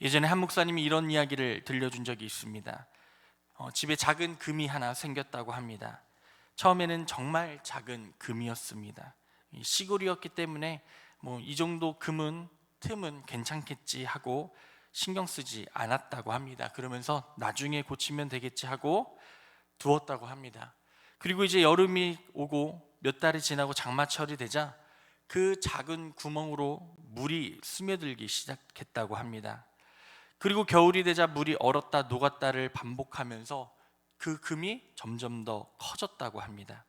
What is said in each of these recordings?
예전에 한 목사님이 이런 이야기를 들려준 적이 있습니다. 집에 작은 금이 하나 생겼다고 합니다. 처음에는 정말 작은 금이었습니다. 시골이었기 때문에 이 정도 틈은 괜찮겠지 하고 신경 쓰지 않았다고 합니다. 그러면서 나중에 고치면 되겠지 하고 두었다고 합니다. 그리고 이제 여름이 오고 몇 달이 지나고 장마철이 되자 그 작은 구멍으로 물이 스며들기 시작했다고 합니다. 그리고 겨울이 되자 물이 얼었다 녹았다를 반복하면서 그 금이 점점 더 커졌다고 합니다.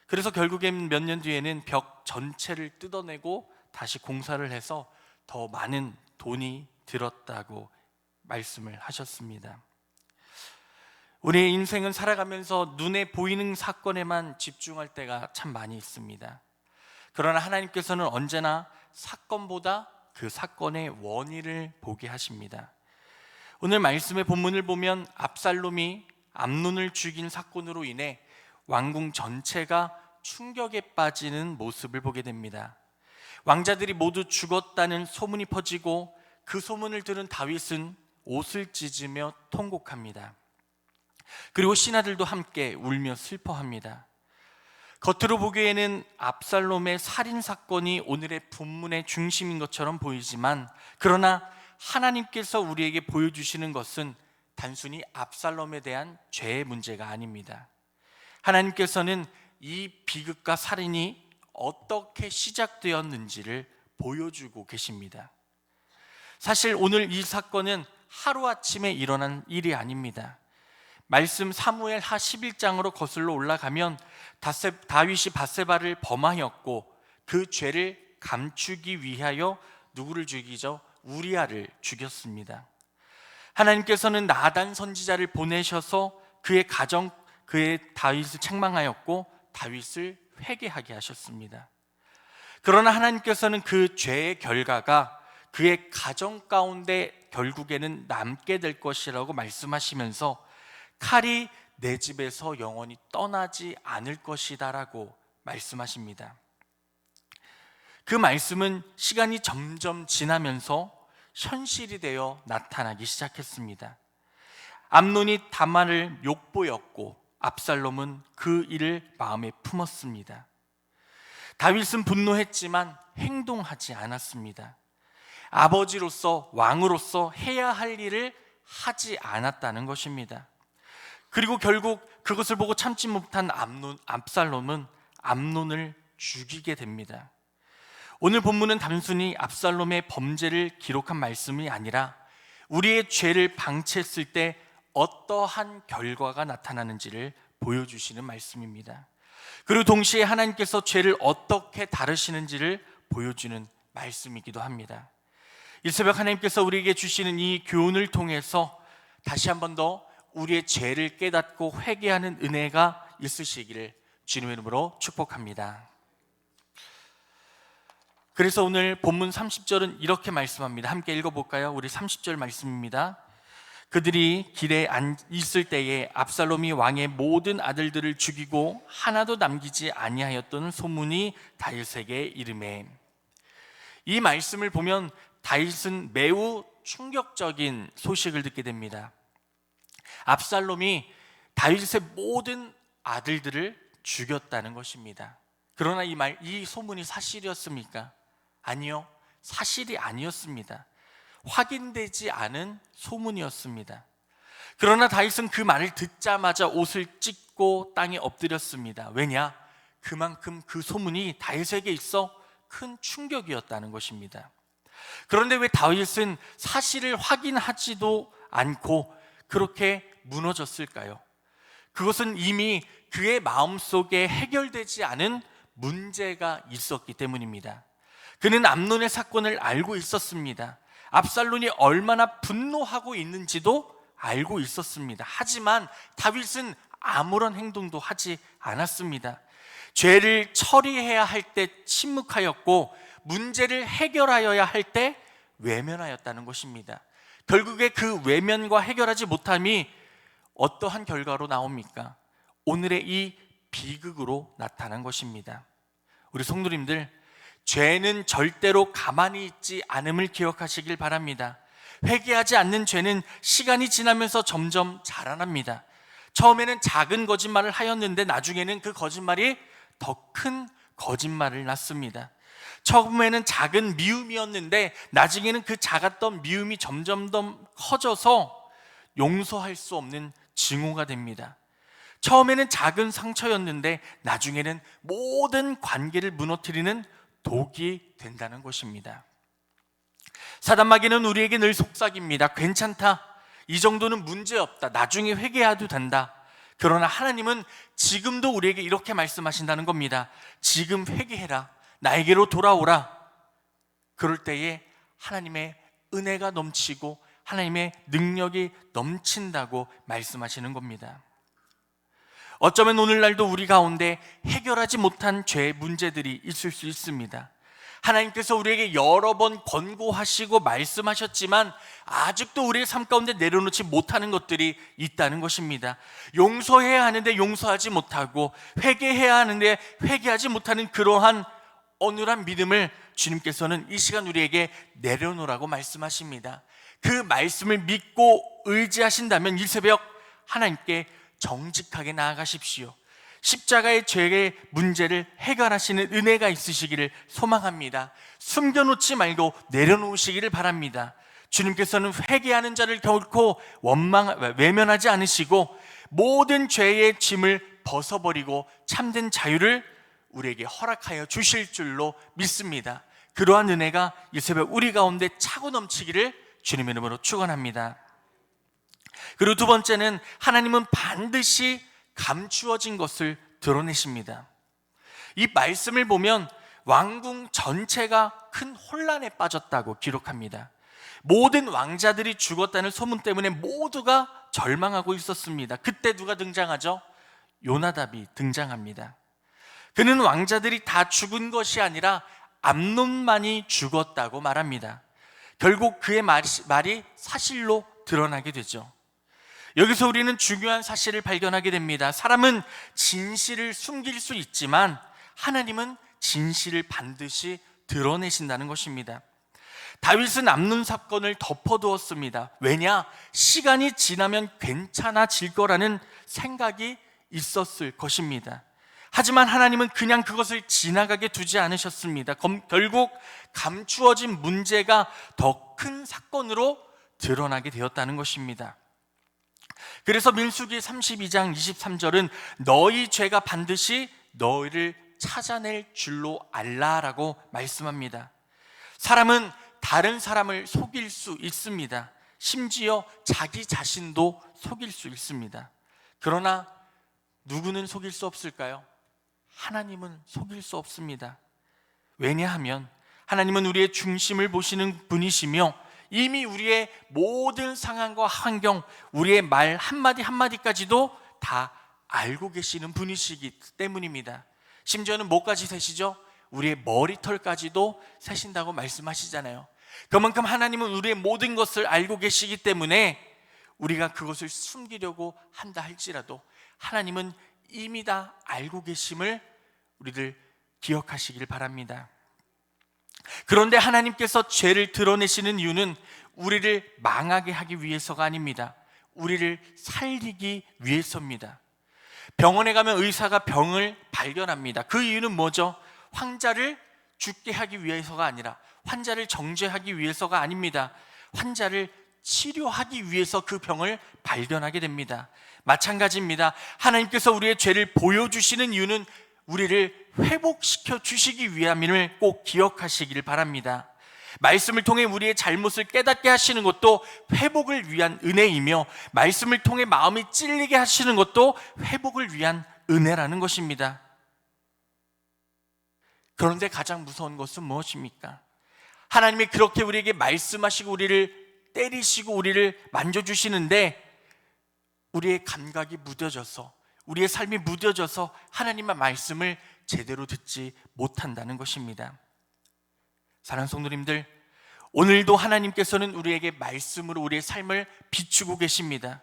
그래서 결국엔 몇 년 뒤에는 벽 전체를 뜯어내고 다시 공사를 해서 더 많은 돈이 들었다고 말씀을 하셨습니다. 우리의 인생은 살아가면서 눈에 보이는 사건에만 집중할 때가 참 많이 있습니다. 그러나 하나님께서는 언제나 사건보다 그 사건의 원인을 보게 하십니다. 오늘 말씀의 본문을 보면 압살롬이 암논을 죽인 사건으로 인해 왕궁 전체가 충격에 빠지는 모습을 보게 됩니다. 왕자들이 모두 죽었다는 소문이 퍼지고 그 소문을 들은 다윗은 옷을 찢으며 통곡합니다. 그리고 신하들도 함께 울며 슬퍼합니다. 겉으로 보기에는 압살롬의 살인 사건이 오늘의 본문의 중심인 것처럼 보이지만, 그러나 하나님께서 우리에게 보여주시는 것은 단순히 압살롬에 대한 죄의 문제가 아닙니다. 하나님께서는 이 비극과 살인이 어떻게 시작되었는지를 보여주고 계십니다. 사실 오늘 이 사건은 하루아침에 일어난 일이 아닙니다. 말씀 사무엘 하 11장으로 거슬러 올라가면 다윗이 밧세바를 범하였고 그 죄를 감추기 위하여 누구를 죽이죠? 우리아를 죽였습니다. 하나님께서는 나단 선지자를 보내셔서 그의 다윗을 책망하였고 다윗을 회개하게 하셨습니다. 그러나 하나님께서는 그 죄의 결과가 그의 가정 가운데 결국에는 남게 될 것이라고 말씀하시면서 칼이 내 집에서 영원히 떠나지 않을 것이다 라고 말씀하십니다. 그 말씀은 시간이 점점 지나면서 현실이 되어 나타나기 시작했습니다. 암논이 다말을 욕보였고 압살롬은 그 일을 마음에 품었습니다. 다윗은 분노했지만 행동하지 않았습니다. 아버지로서 왕으로서 해야 할 일을 하지 않았다는 것입니다. 그리고 결국 그것을 보고 참지 못한 압살롬은 암논을 죽이게 됩니다. 오늘 본문은 단순히 압살롬의 범죄를 기록한 말씀이 아니라 우리의 죄를 방치했을 때 어떠한 결과가 나타나는지를 보여주시는 말씀입니다. 그리고 동시에 하나님께서 죄를 어떻게 다루시는지를 보여주는 말씀이기도 합니다. 이 새벽 하나님께서 우리에게 주시는 이 교훈을 통해서 다시 한 번 더 우리의 죄를 깨닫고 회개하는 은혜가 있으시기를 주님의 이름으로 축복합니다. 그래서 오늘 본문 30절은 이렇게 말씀합니다. 함께 읽어볼까요? 우리 30절 말씀입니다. 그들이 길에 있을 때에 압살롬이 왕의 모든 아들들을 죽이고 하나도 남기지 아니하였던 소문이 다윗에게 이르매. 이 말씀을 보면 다윗은 매우 충격적인 소식을 듣게 됩니다. 압살롬이 다윗의 모든 아들들을 죽였다는 것입니다. 그러나 이 소문이 사실이었습니까? 아니요, 사실이 아니었습니다. 확인되지 않은 소문이었습니다. 그러나 다윗은 그 말을 듣자마자 옷을 찢고 땅에 엎드렸습니다. 왜냐? 그만큼 그 소문이 다윗에게 있어 큰 충격이었다는 것입니다. 그런데 왜 다윗은 사실을 확인하지도 않고 그렇게 무너졌을까요? 그것은 이미 그의 마음속에 해결되지 않은 문제가 있었기 때문입니다. 그는 암논의 사건을 알고 있었습니다. 압살롬이 얼마나 분노하고 있는지도 알고 있었습니다. 하지만 다윗은 아무런 행동도 하지 않았습니다. 죄를 처리해야 할 때 침묵하였고 문제를 해결하여야 할 때 외면하였다는 것입니다. 결국에 그 외면과 해결하지 못함이 어떠한 결과로 나옵니까? 오늘의 이 비극으로 나타난 것입니다. 우리 성도님들, 죄는 절대로 가만히 있지 않음을 기억하시길 바랍니다. 회개하지 않는 죄는 시간이 지나면서 점점 자라납니다. 처음에는 작은 거짓말을 하였는데 나중에는 그 거짓말이 더 큰 거짓말을 낳습니다. 처음에는 작은 미움이었는데 나중에는 그 작았던 미움이 점점 더 커져서 용서할 수 없는 증오가 됩니다. 처음에는 작은 상처였는데 나중에는 모든 관계를 무너뜨리는 독이 된다는 것입니다. 사단마귀는 우리에게 늘 속삭입니다. 괜찮다, 이 정도는 문제없다, 나중에 회개해도 된다. 그러나 하나님은 지금도 우리에게 이렇게 말씀하신다는 겁니다. 지금 회개해라, 나에게로 돌아오라. 그럴 때에 하나님의 은혜가 넘치고 하나님의 능력이 넘친다고 말씀하시는 겁니다. 어쩌면 오늘날도 우리 가운데 해결하지 못한 죄의 문제들이 있을 수 있습니다. 하나님께서 우리에게 여러 번 권고하시고 말씀하셨지만 아직도 우리의 삶 가운데 내려놓지 못하는 것들이 있다는 것입니다. 용서해야 하는데 용서하지 못하고 회개해야 하는데 회개하지 못하는 그러한 어눌한 믿음을 주님께서는 이 시간 우리에게 내려놓으라고 말씀하십니다. 그 말씀을 믿고 의지하신다면 이 새벽 하나님께 정직하게 나아가십시오. 십자가의 죄의 문제를 해결하시는 은혜가 있으시기를 소망합니다. 숨겨놓지 말고 내려놓으시기를 바랍니다. 주님께서는 회개하는 자를 결코 외면하지 않으시고 모든 죄의 짐을 벗어버리고 참된 자유를 우리에게 허락하여 주실 줄로 믿습니다. 그러한 은혜가 이 새벽 우리 가운데 차고 넘치기를 주님의 이름으로 축원합니다. 그리고 두 번째는 하나님은 반드시 감추어진 것을 드러내십니다. 이 말씀을 보면 왕궁 전체가 큰 혼란에 빠졌다고 기록합니다. 모든 왕자들이 죽었다는 소문 때문에 모두가 절망하고 있었습니다. 그때 누가 등장하죠? 요나답이 등장합니다. 그는 왕자들이 다 죽은 것이 아니라 암논만이 죽었다고 말합니다. 결국 그의 말이 사실로 드러나게 되죠. 여기서 우리는 중요한 사실을 발견하게 됩니다. 사람은 진실을 숨길 수 있지만 하나님은 진실을 반드시 드러내신다는 것입니다. 다윗은 암논 사건을 덮어두었습니다. 왜냐? 시간이 지나면 괜찮아질 거라는 생각이 있었을 것입니다. 하지만 하나님은 그냥 그것을 지나가게 두지 않으셨습니다. 결국 감추어진 문제가 더 큰 사건으로 드러나게 되었다는 것입니다. 그래서 민수기 32장 23절은 너희 죄가 반드시 너희를 찾아낼 줄로 알라라고 말씀합니다. 사람은 다른 사람을 속일 수 있습니다. 심지어 자기 자신도 속일 수 있습니다. 그러나 누구는 속일 수 없을까요? 하나님은 속일 수 없습니다. 왜냐하면 하나님은 우리의 중심을 보시는 분이시며 이미 우리의 모든 상황과 환경, 우리의 말 한마디 한마디까지도 다 알고 계시는 분이시기 때문입니다. 심지어는 뭐까지 세시죠? 우리의 머리털까지도 세신다고 말씀하시잖아요. 그만큼 하나님은 우리의 모든 것을 알고 계시기 때문에 우리가 그것을 숨기려고 한다 할지라도 하나님은 이미 다 알고 계심을 우리들 기억하시길 바랍니다. 그런데 하나님께서 죄를 드러내시는 이유는 우리를 망하게 하기 위해서가 아닙니다. 우리를 살리기 위해서입니다. 병원에 가면 의사가 병을 발견합니다. 그 이유는 뭐죠? 환자를 죽게 하기 위해서가 아니라, 환자를 정죄하기 위해서가 아닙니다. 환자를 치료하기 위해서 그 병을 발견하게 됩니다. 마찬가지입니다. 하나님께서 우리의 죄를 보여주시는 이유는 우리를 회복시켜 주시기 위함임을 꼭 기억하시길 바랍니다. 말씀을 통해 우리의 잘못을 깨닫게 하시는 것도 회복을 위한 은혜이며, 말씀을 통해 마음이 찔리게 하시는 것도 회복을 위한 은혜라는 것입니다. 그런데 가장 무서운 것은 무엇입니까? 하나님이 그렇게 우리에게 말씀하시고 우리를 때리시고 우리를 만져주시는데 우리의 감각이 무뎌져서, 우리의 삶이 무뎌져서 하나님의 말씀을 제대로 듣지 못한다는 것입니다. 사랑하는 성도님들, 오늘도 하나님께서는 우리에게 말씀으로 우리의 삶을 비추고 계십니다.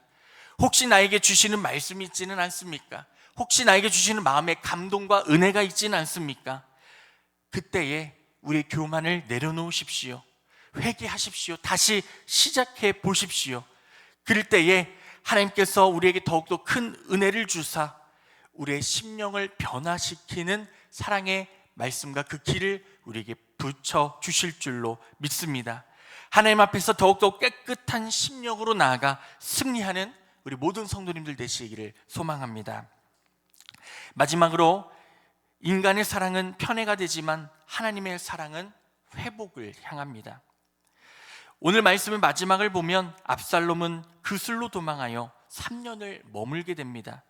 혹시 나에게 주시는 말씀이 있지는 않습니까? 혹시 나에게 주시는 마음의 감동과 은혜가 있지는 않습니까? 그때에 우리의 교만을 내려놓으십시오. 회개하십시오. 다시 시작해 보십시오. 그럴 때에 하나님께서 우리에게 더욱더 큰 은혜를 주사 우리의 심령을 변화시키는 사랑의 말씀과 그 길을 우리에게 붙여 주실 줄로 믿습니다. 하나님 앞에서 더욱더 깨끗한 심령으로 나아가 승리하는 우리 모든 성도님들 되시기를 소망합니다. 마지막으로 인간의 사랑은 편애가 되지만 하나님의 사랑은 회복을 향합니다. 오늘 말씀의 마지막을 보면 압살롬은 그술로 도망하여 3년을 머물게 됩니다.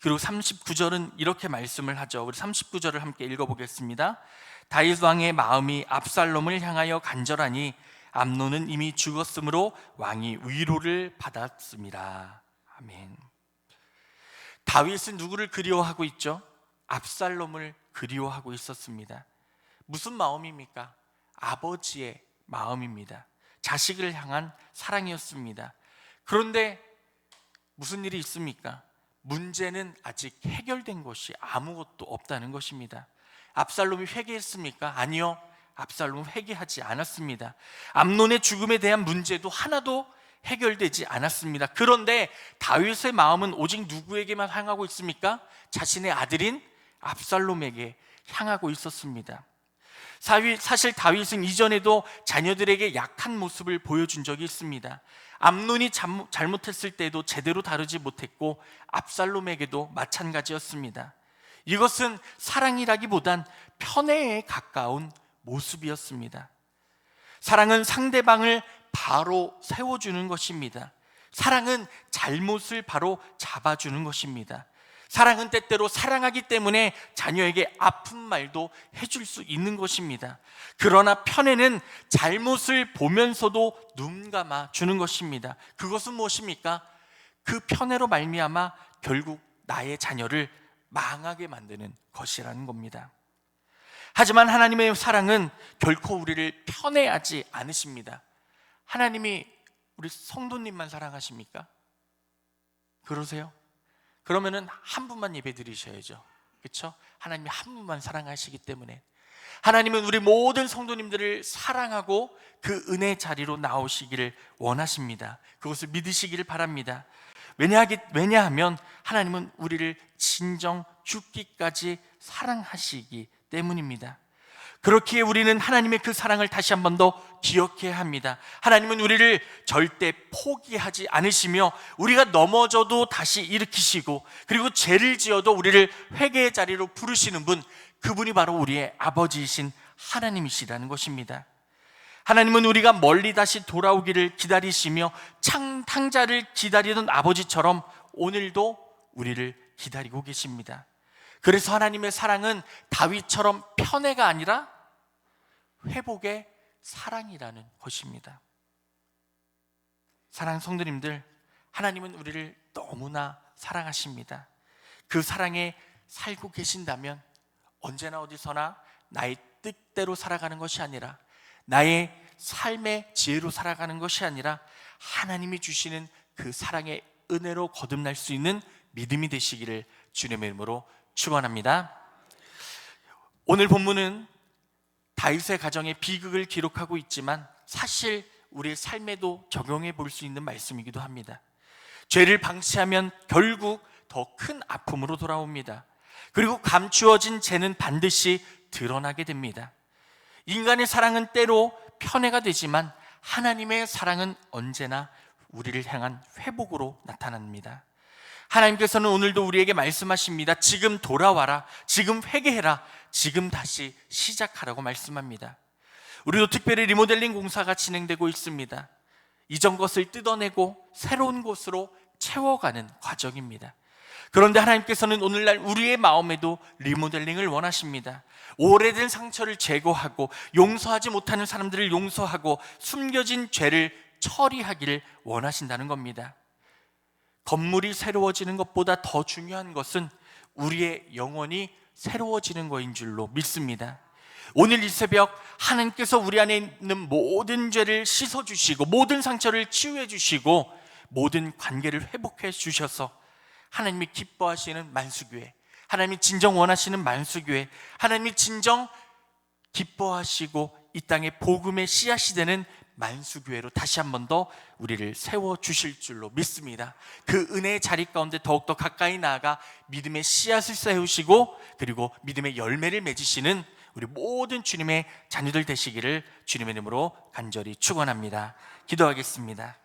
그리고 39절은 이렇게 말씀을 하죠. 우리 39절을 함께 읽어보겠습니다. 다윗 왕의 마음이 압살롬을 향하여 간절하니 암논은 이미 죽었으므로 왕이 위로를 받았습니다. 아멘. 다윗은 누구를 그리워하고 있죠? 압살롬을 그리워하고 있었습니다. 무슨 마음입니까? 아버지의 마음입니다. 자식을 향한 사랑이었습니다. 그런데 무슨 일이 있습니까? 문제는 아직 해결된 것이 아무것도 없다는 것입니다. 압살롬이 회개했습니까? 아니요. 압살롬은 회개하지 않았습니다. 암논의 죽음에 대한 문제도 하나도 해결되지 않았습니다. 그런데 다윗의 마음은 오직 누구에게만 향하고 있습니까? 자신의 아들인 압살롬에게 향하고 있었습니다. 사실 다윗은 이전에도 자녀들에게 약한 모습을 보여준 적이 있습니다. 암논이 잘못했을 때도 제대로 다루지 못했고 압살롬에게도 마찬가지였습니다. 이것은 사랑이라기보단 편애에 가까운 모습이었습니다. 사랑은 상대방을 바로 세워주는 것입니다. 사랑은 잘못을 바로 잡아주는 것입니다. 사랑은 때때로 사랑하기 때문에 자녀에게 아픈 말도 해줄 수 있는 것입니다. 그러나 편애는 잘못을 보면서도 눈 감아 주는 것입니다. 그것은 무엇입니까? 그 편애로 말미암아 결국 나의 자녀를 망하게 만드는 것이라는 겁니다. 하지만 하나님의 사랑은 결코 우리를 편애하지 않으십니다. 하나님이 우리 성도님만 사랑하십니까? 그러세요? 그러면은 한 분만 예배 드리셔야죠. 그렇죠? 하나님이 한 분만 사랑하시기 때문에 하나님은 우리 모든 성도님들을 사랑하고 그 은혜 자리로 나오시기를 원하십니다. 그것을 믿으시기를 바랍니다. 왜냐하면 하나님은 우리를 진정 죽기까지 사랑하시기 때문입니다. 그렇기에 우리는 하나님의 그 사랑을 다시 한 번 더 기억해야 합니다. 하나님은 우리를 절대 포기하지 않으시며 우리가 넘어져도 다시 일으키시고 그리고 죄를 지어도 우리를 회개의 자리로 부르시는 분, 그분이 바로 우리의 아버지이신 하나님이시라는 것입니다. 하나님은 우리가 멀리 다시 돌아오기를 기다리시며 창탕자를 기다리던 아버지처럼 오늘도 우리를 기다리고 계십니다. 그래서 하나님의 사랑은 다윗처럼 편애가 아니라 회복의 사랑이라는 것입니다. 사랑하는 성도님들, 하나님은 우리를 너무나 사랑하십니다. 그 사랑에 살고 계신다면 언제나 어디서나 나의 뜻대로 살아가는 것이 아니라 나의 삶의 지혜로 살아가는 것이 아니라 하나님이 주시는 그 사랑의 은혜로 거듭날 수 있는 믿음이 되시기를 주님의 이름으로 축원합니다. 오늘 본문은 다윗의 가정의 비극을 기록하고 있지만 사실 우리의 삶에도 적용해 볼 수 있는 말씀이기도 합니다. 죄를 방치하면 결국 더 큰 아픔으로 돌아옵니다. 그리고 감추어진 죄는 반드시 드러나게 됩니다. 인간의 사랑은 때로 편애가 되지만 하나님의 사랑은 언제나 우리를 향한 회복으로 나타납니다. 하나님께서는 오늘도 우리에게 말씀하십니다. 지금 돌아와라, 지금 회개해라, 지금 다시 시작하라고 말씀합니다. 우리도 특별히 리모델링 공사가 진행되고 있습니다. 이전 것을 뜯어내고 새로운 곳으로 채워가는 과정입니다. 그런데 하나님께서는 오늘날 우리의 마음에도 리모델링을 원하십니다. 오래된 상처를 제거하고 용서하지 못하는 사람들을 용서하고 숨겨진 죄를 처리하기를 원하신다는 겁니다. 건물이 새로워지는 것보다 더 중요한 것은 우리의 영혼이 새로워지는 것인 줄로 믿습니다. 오늘 이 새벽 하나님께서 우리 안에 있는 모든 죄를 씻어주시고 모든 상처를 치유해 주시고 모든 관계를 회복해 주셔서 하나님이 기뻐하시는 만수교회, 하나님이 진정 원하시는 만수교회, 하나님이 진정 기뻐하시고 이 땅에 복음의 씨앗이 되는 만수교회로 다시 한 번 더 우리를 세워주실 줄로 믿습니다. 그 은혜의 자리 가운데 더욱더 가까이 나아가 믿음의 씨앗을 세우시고 그리고 믿음의 열매를 맺으시는 우리 모든 주님의 자녀들 되시기를 주님의 이름으로 간절히 축원합니다. 기도하겠습니다.